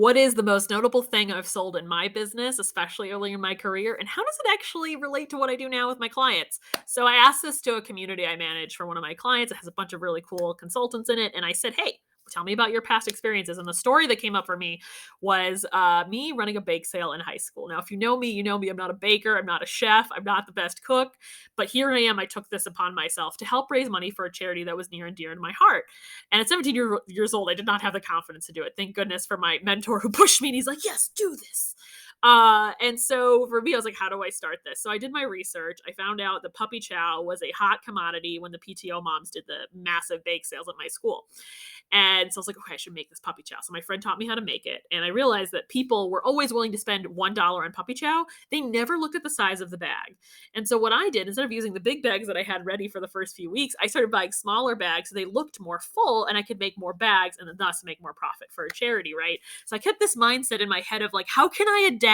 what is the most notable thing I've sold in my business, especially early in my career, and how does it actually relate to what I do now with my clients? So I asked this to a community I manage for one of my clients. It has a bunch of really cool consultants in it. And I said, hey, tell me about your past experiences. And the story that came up for me was me running a bake sale in high school. Now, if you know me, you know me. I'm not a baker. I'm not a chef. I'm not the best cook. But here I am. I took this upon myself to help raise money for a charity that was near and dear to my heart. And at 17 years old, I did not have the confidence to do it. Thank goodness for my mentor who pushed me. And he's like, yes, do this. And so for me, I was like, how do I start this? So I did my research. I found out the puppy chow was a hot commodity when the PTO moms did the massive bake sales at my school. And so I was like, okay, I should make this puppy chow. So my friend taught me how to make it. And I realized that people were always willing to spend $1 on puppy chow. They never looked at the size of the bag. And so what I did, instead of using the big bags that I had ready for the first few weeks, I started buying smaller bags so they looked more full and I could make more bags and thus make more profit for a charity, right? So I kept this mindset in my head of like, how can I adapt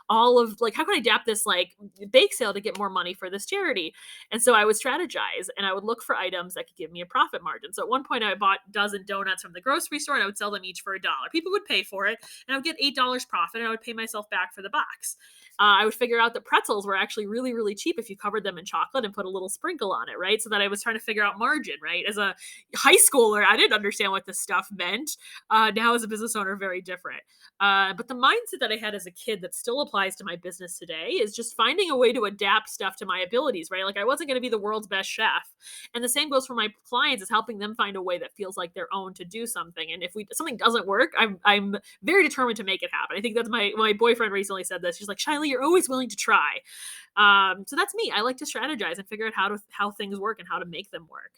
how can I adapt this like bake sale to get more money for this charity? And so I would strategize and I would look for items that could give me a profit margin. So at one point I bought a dozen donuts from the grocery store and I would sell them each for $1. People would pay for it and I would get $8 profit and I would pay myself back for the box. I would figure out that pretzels were actually really, really cheap if you covered them in chocolate and put a little sprinkle on it, right? So that I was trying to figure out margin, right? As a high schooler, I didn't understand what this stuff meant. Now, as a business owner, very different. But the mindset that I had as a kid that still applies to my business today is just finding a way to adapt stuff to my abilities, right? Like I wasn't going to be the world's best chef. And the same goes for my clients is helping them find a way that feels like their own to do something. And if something doesn't work, I'm very determined to make it happen. I think that's my boyfriend recently said this. She's like, Shiley, you're always willing to try. So that's me. I like to strategize and figure out how things work and how to make them work.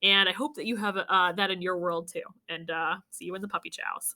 And I hope that you have that in your world too. And see you in the puppy chows.